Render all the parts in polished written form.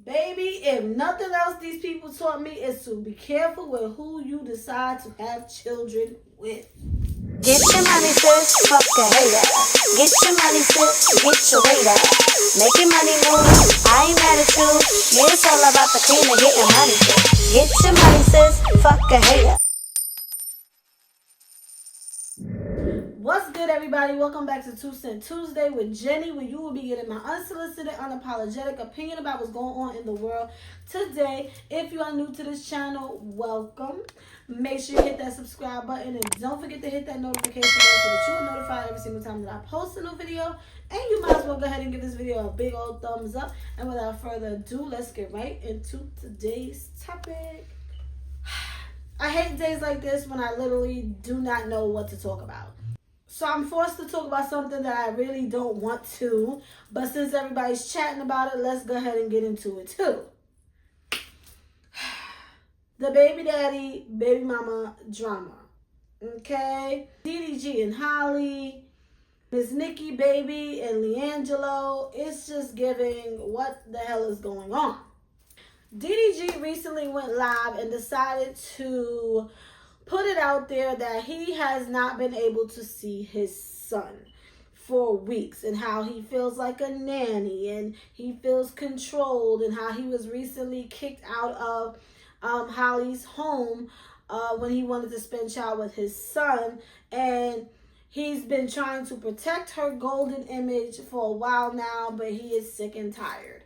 Baby, if nothing else these people taught me is to be careful with who you decide to have children with. Get your money, sis, fuck a hater. Get your money, sis, get your weight up. Make your money move, I ain't mad at you. Yeah, it's all about the cream and getting money, sis. Get your money, sis, fuck a hater. What's good, everybody? Welcome back to 2 Cent Tuesday with Jenny, where you will be getting my unsolicited, unapologetic opinion about what's going on in the world today. If you are new to this channel, welcome. Make sure you hit that subscribe button and don't forget to hit that notification bell so that you are notified every single time that I post a new video. And you might as well go ahead and give this video a big old thumbs up. And without further ado, let's get right into today's topic. I hate days like this when I literally do not know what to talk about. So I'm forced to talk about something that I really don't want to. But since everybody's chatting about it, let's go ahead and get into it too. The baby daddy, baby mama drama. Okay? DDG and Halle, Miss Nikki baby and LeAngelo. It's just giving what the hell is going on. DDG recently went live and decided to put it out there that he has not been able to see his son for weeks and how he feels like a nanny and he feels controlled and how he was recently kicked out of Halle's home when he wanted to spend time with his son, and he's been trying to protect her golden image for a while now, but he is sick and tired.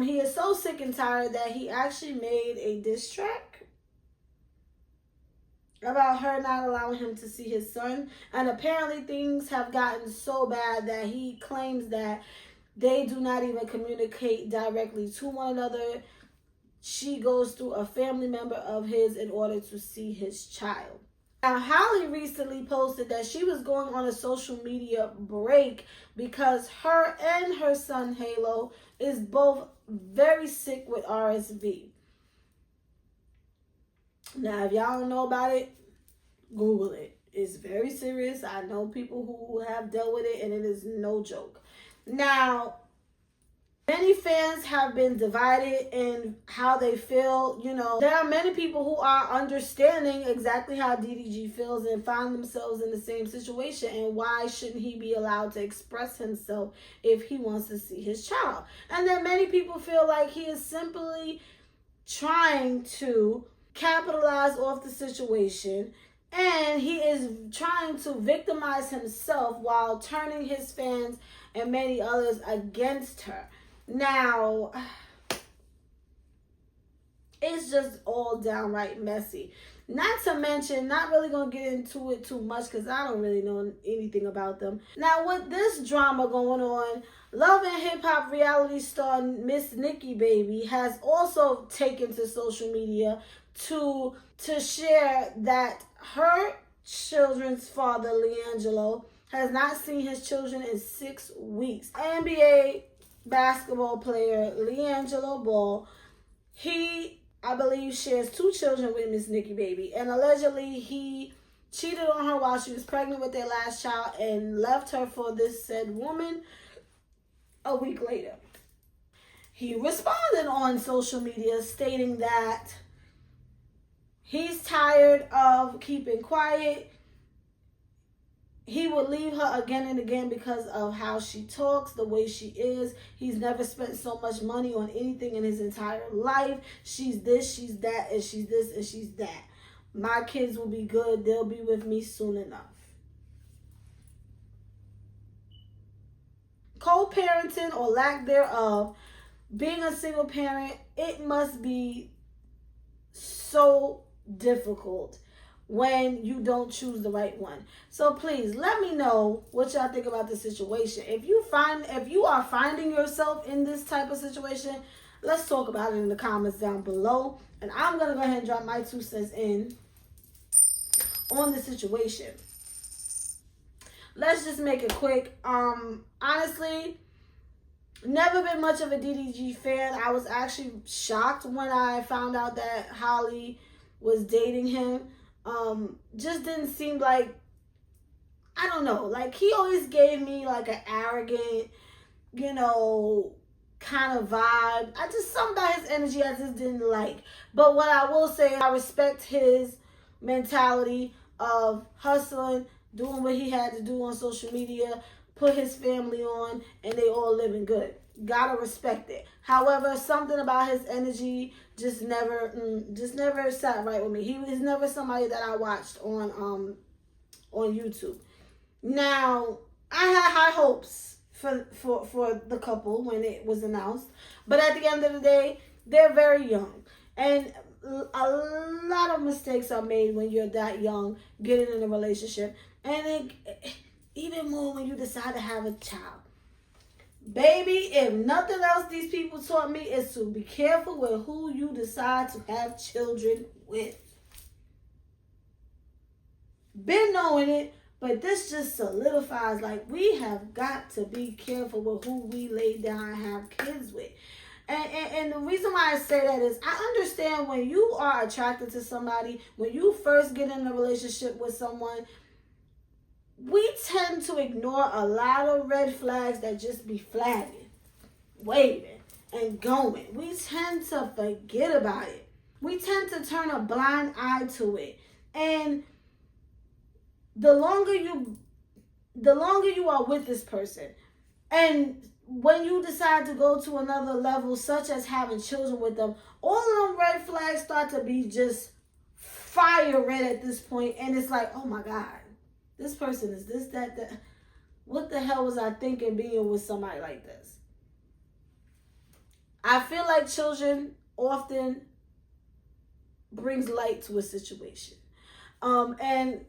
He is so sick and tired that he actually made a diss track about her not allowing him to see his son. And apparently things have gotten so bad that he claims that they do not even communicate directly to one another. She goes through a family member of his in order to see his child. Now, Halle recently posted that she was going on a social media break because her and her son Halo is both very sick with RSV. Now, if y'all don't know about it, Google it. It's very serious. I know people who have dealt with it, and it is no joke. Now, many fans have been divided in how they feel. You know, there are many people who are understanding exactly how DDG feels and find themselves in the same situation, and why shouldn't he be allowed to express himself if he wants to see his child. And then many people feel like he is simply trying to capitalize off the situation, and he is trying to victimize himself while turning his fans and many others against her. Now, it's just all downright messy. Not to mention, not really going to get into it too much because I don't really know anything about them. Now, with this drama going on, Love and Hip Hop reality star Miss Nikki baby has also taken to social media to share that her children's father, LeAngelo, has not seen his children in 6 weeks. NBA basketball player LeAngelo Ball, he, I believe, shares 2 children with Miss Nikki baby, and allegedly he cheated on her while she was pregnant with their last child and left her for this said woman a week later. He responded on social media stating that he's tired of keeping quiet. He would leave her again and again because of how she talks, the way she is. He's never spent so much money on anything in his entire life. She's this, she's that, and she's this, and she's that. My kids will be good. They'll be with me soon enough. Co-parenting or lack thereof, being a single parent, it must be so difficult when you don't choose the right one. So please let me know what y'all think about this situation. If you are finding yourself in this type of situation, let's talk about it in the comments down below. And I'm gonna go ahead and drop my 2 cents in on the situation. Let's just make it quick. Honestly, never been much of a DDG fan. I was actually shocked when I found out that Halle was dating him. Just didn't seem like, I don't know, like he always gave me like an arrogant, you know, kind of vibe. Something about his energy I just didn't like. But what I will say, I respect his mentality of hustling, doing what he had to do on social media, put his family on, and they all living good. Gotta respect it. However, something about his energy just never sat right with me. He was never somebody that I watched on YouTube. Now, I had high hopes for the couple when it was announced, but at the end of the day, they're very young, and a lot of mistakes are made when you're that young getting in a relationship, and even more when you decide to have a child. Baby, if nothing else these people taught me is to be careful with who you decide to have children with. Been knowing it, but this just solidifies, like, we have got to be careful with who we lay down and have kids with. And the reason why I say that is I understand when you are attracted to somebody, when you first get in a relationship with someone, we tend to ignore a lot of red flags that just be flagging, waving, and going. We tend to forget about it. We tend to turn a blind eye to it. And the longer you are with this person, and when you decide to go to another level, such as having children with them, all of them red flags start to be just fire red at this point. And it's like, oh my God, this person is this, that. What the hell was I thinking being with somebody like this? I feel like children often brings light to a situation. And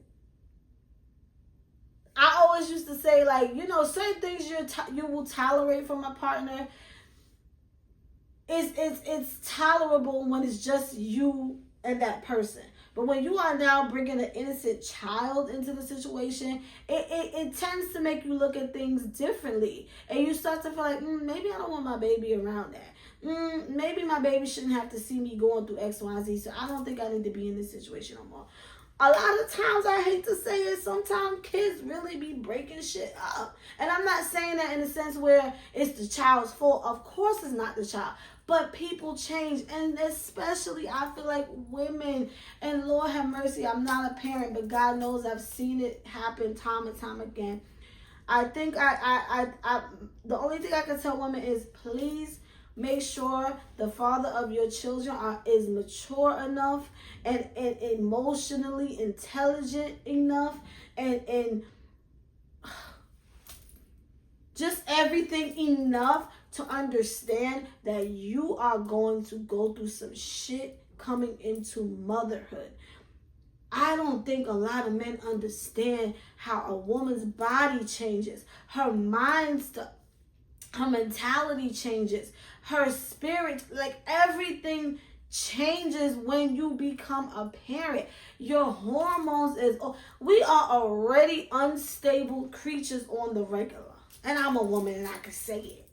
I always used to say, like, certain things you will tolerate from a partner. It's tolerable when it's just you and that person. But when you are now bringing an innocent child into the situation, it tends to make you look at things differently. And you start to feel like, maybe I don't want my baby around that. Maybe my baby shouldn't have to see me going through X, Y, and Z. So I don't think I need to be in this situation no more. A lot of times, I hate to say it, sometimes kids really be breaking shit up. And I'm not saying that in a sense where it's the child's fault. Of course it's not the child. But people change. And especially, I feel like women, and Lord have mercy, I'm not a parent, but God knows I've seen it happen time and time again. I think the only thing I can tell women is, please make sure the father of your children is mature enough and emotionally intelligent enough and just everything enough to understand that you are going to go through some shit coming into motherhood. I don't think a lot of men understand how a woman's body changes, her mind stuff, her mentality changes, her spirit, like everything changes when you become a parent. Your hormones we are already unstable creatures on the regular. And I'm a woman and I can say it.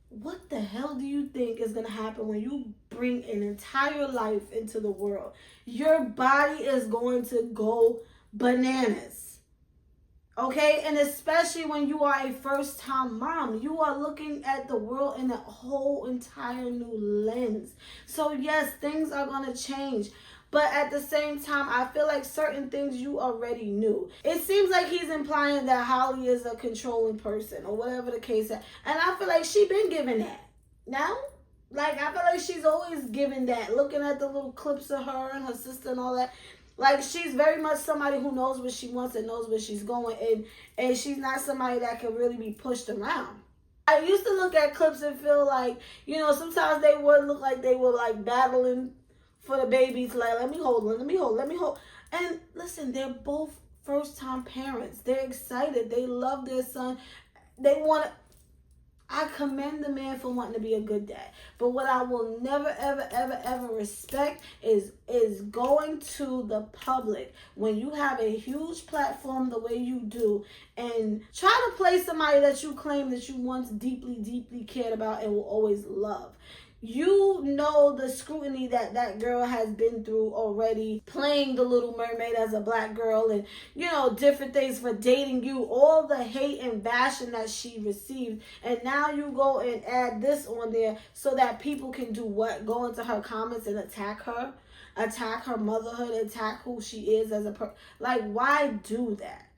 What the hell do you think is going to happen when you bring an entire life into the world? Your body is going to go bananas. Okay, and especially when you are a first-time mom, you are looking at the world in a whole entire new lens. So yes, things are going to change. But at the same time, I feel like certain things you already knew. It seems like he's implying that Holly is a controlling person or whatever the case is. And I feel like she's been given that. Now? Like, I feel like she's always given that. Looking at the little clips of her and her sister and all that. Like, she's very much somebody who knows what she wants and knows where she's going. And she's not somebody that can really be pushed around. I used to look at clips and feel like, sometimes they would look like they were, like, battling for the babies. Like, let me hold. And listen, they're both first-time parents. They're excited. They love their son. They want to... I commend the man for wanting to be a good dad. But what I will never, ever, ever, ever respect is going to the public when you have a huge platform the way you do and try to play somebody that you claim that you once deeply, deeply cared about and will always love. You know the scrutiny that that girl has been through already, playing the Little Mermaid as a black girl, and different things for dating you, all the hate and bashing that she received. And now you go and add this on there so that people can do what? Go into her comments and attack her motherhood, attack who she is as a person. Like, why do that?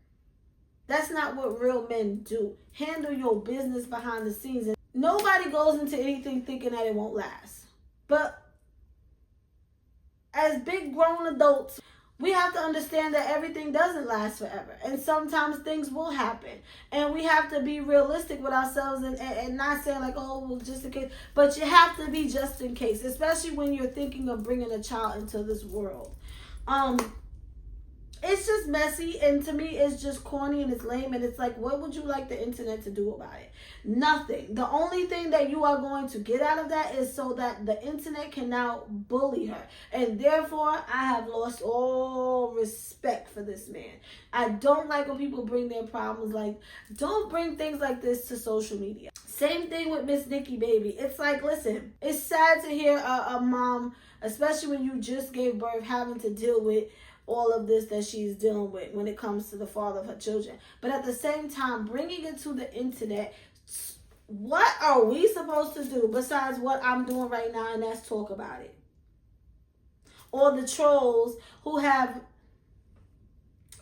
That's not what real men do. Handle your business behind the scenes. And nobody goes into anything thinking that it won't last. But as big grown adults, we have to understand that everything doesn't last forever. And sometimes things will happen. And we have to be realistic with ourselves and not saying like, oh, well, just in case. But you have to be just in case, especially when you're thinking of bringing a child into this world. It's just messy, and to me it's just corny and it's lame, and it's like, what would you like the internet to do about it? Nothing. The only thing that you are going to get out of that is so that the internet can now bully her, and therefore I have lost all respect for this man. I don't like when people bring their problems, like, don't bring things like this to social media. Same thing with Miss Nikki, baby. It's like, listen, it's sad to hear a mom, especially when you just gave birth, having to deal with all of this that she's dealing with when it comes to the father of her children. But at the same time, bringing it to the internet, what are we supposed to do besides what I'm doing right now, and that's talk about it? Or the trolls who have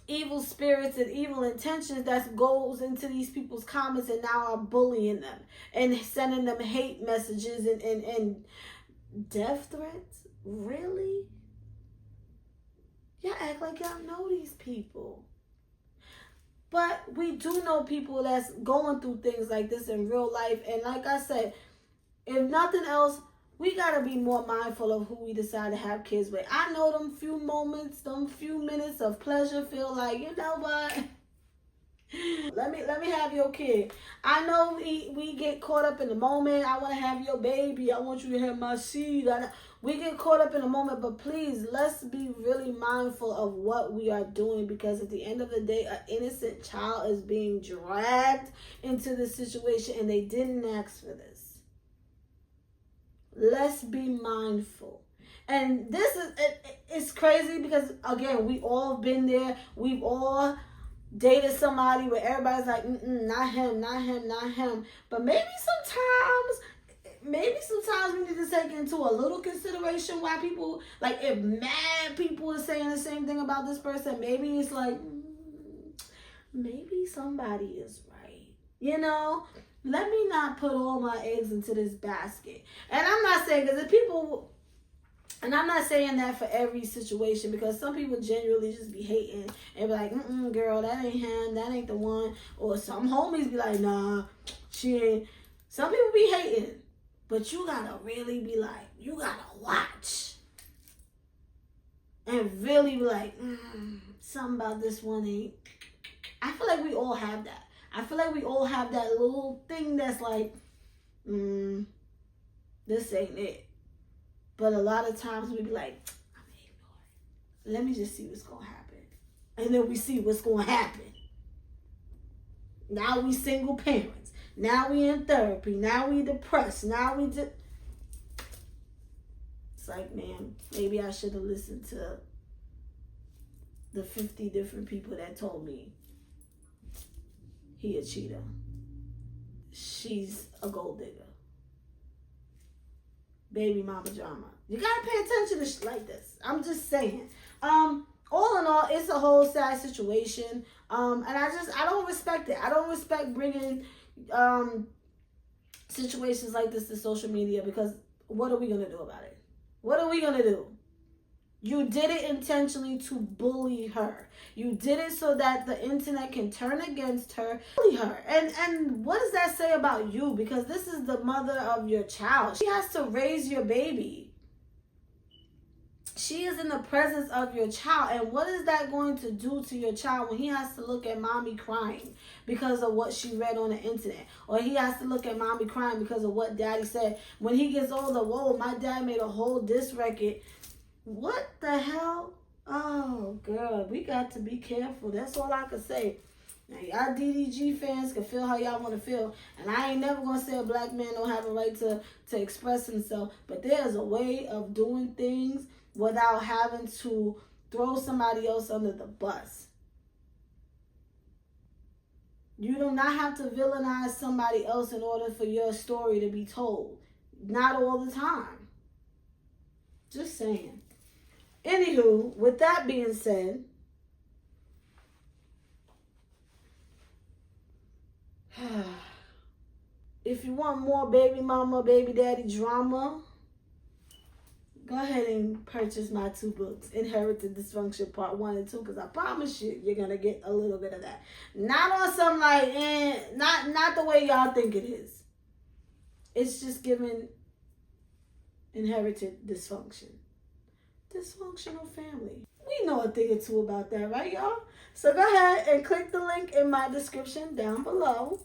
evil spirits and evil intentions that goes into these people's comments and now are bullying them and sending them hate messages and death threats. Really? Y'all act like y'all know these people. But we do know people that's going through things like this in real life. And like I said, if nothing else, we got to be more mindful of who we decide to have kids with. I know them few moments, them few minutes of pleasure feel like, you know what? Let me have your kid. I know we get caught up in the moment. I want to have your baby. I want you to have my seed. We get caught up in the moment, but please, let's be really mindful of what we are doing, because at the end of the day, an innocent child is being dragged into this situation and they didn't ask for this. Let's be mindful. And this is, it's crazy because, again, we all been there. We've all dated somebody where everybody's like, not him, not him, not him. But maybe sometimes we need to take into a little consideration why people, like, if mad people are saying the same thing about this person, maybe it's like, maybe somebody is right. Let me not put all my eggs into this basket. And I'm not saying, because if people, and I'm not saying that for every situation, because some people genuinely just be hating and be like, girl, that ain't him, that ain't the one. Or some homies be like, nah, she ain't. Some people be hating. But you gotta really be like, you gotta watch. And really be like, something about this one ain't. I feel like we all have that. I feel like we all have that little thing that's like, this ain't it. But a lot of times we be like, I'm gonna ignore it. Let me just see what's gonna happen. And then we see what's gonna happen. Now we single parents. Now we in therapy. Now we depressed. Now we just... It's like, man, maybe I should have listened to the 50 different people that told me he a cheater. She's a gold digger. Baby mama drama. You gotta pay attention to shit like this. I'm just saying. All in all, it's a whole sad situation. And I don't respect it. I don't respect bringing situations like this to social media, because what are we gonna do about it? What are we gonna do? You did it intentionally to bully her. You did it so that the internet can turn against her, bully her. And what does that say about you? Because this is the mother of your child. She has to raise your baby. She is in the presence of your child. And what is that going to do to your child when he has to look at mommy crying because of what she read on the internet? Or he has to look at mommy crying because of what daddy said. When he gets older, whoa, my dad made a whole diss record. What the hell? Oh, girl, we got to be careful. That's all I can say. Now, y'all DDG fans can feel how y'all want to feel. And I ain't never going to say a black man don't have a right to express himself. But there's a way of doing things without having to throw somebody else under the bus. You do not have to villainize somebody else in order for your story to be told. Not all the time. Just saying. Anywho, with that being said, if you want more baby mama, baby daddy drama, go ahead and purchase my 2 books, Inherited Dysfunction Part 1 and 2, because I promise you're going to get a little bit of that. Not on some like, not the way y'all think it is. It's just giving inherited dysfunction. Dysfunctional family. We know a thing or two about that, right, y'all? So go ahead and click the link in my description down below.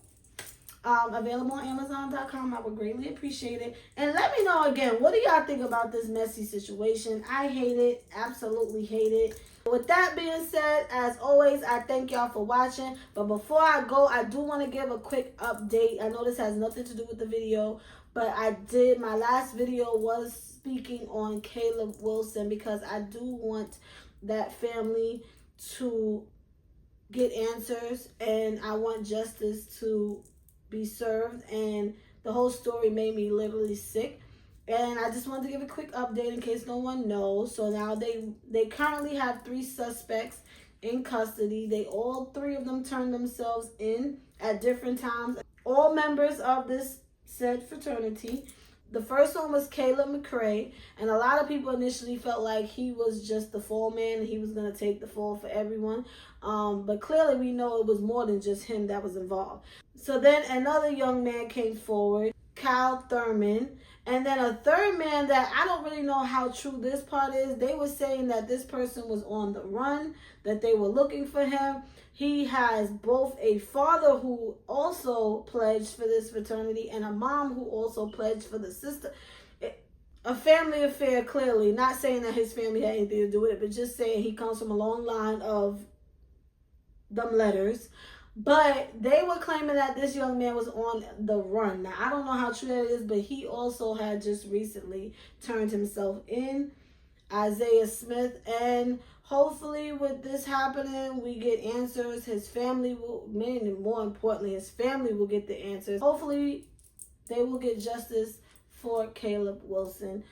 Available on Amazon.com. I would greatly appreciate it. And let me know again, what do y'all think about this messy situation? I hate it. Absolutely hate it. With that being said, as always, I thank y'all for watching. But before I go, I do want to give a quick update. I know this has nothing to do with the video, but my last video was speaking on Caleb Wilson because I do want that family to get answers and I want justice to be served, and the whole story made me literally sick. And I just wanted to give a quick update in case no one knows. So now they currently have 3 suspects in custody. All 3 of them turned themselves in at different times. All members of this said fraternity. The first one was Caleb McCray, and a lot of people initially felt like he was just the fall man and he was going to take the fall for everyone. But clearly we know it was more than just him that was involved. So then another young man came forward, Kyle Thurman, and then a third man that I don't really know how true this part is. They were saying that this person was on the run, that they were looking for him. He has both a father who also pledged for this fraternity and a mom who also pledged for the sister. A family affair, clearly. Not saying that his family had anything to do with it, but just saying he comes from a long line of them letters. But they were claiming that this young man was on the run. Now, I don't know how true that is, but he also had just recently turned himself in, Isaiah Smith, and hopefully with this happening, we get answers. His family will, more importantly, his family will get the answers. Hopefully, they will get justice for Caleb Wilson.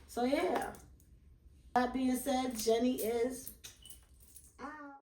So yeah. That being said, Jenny is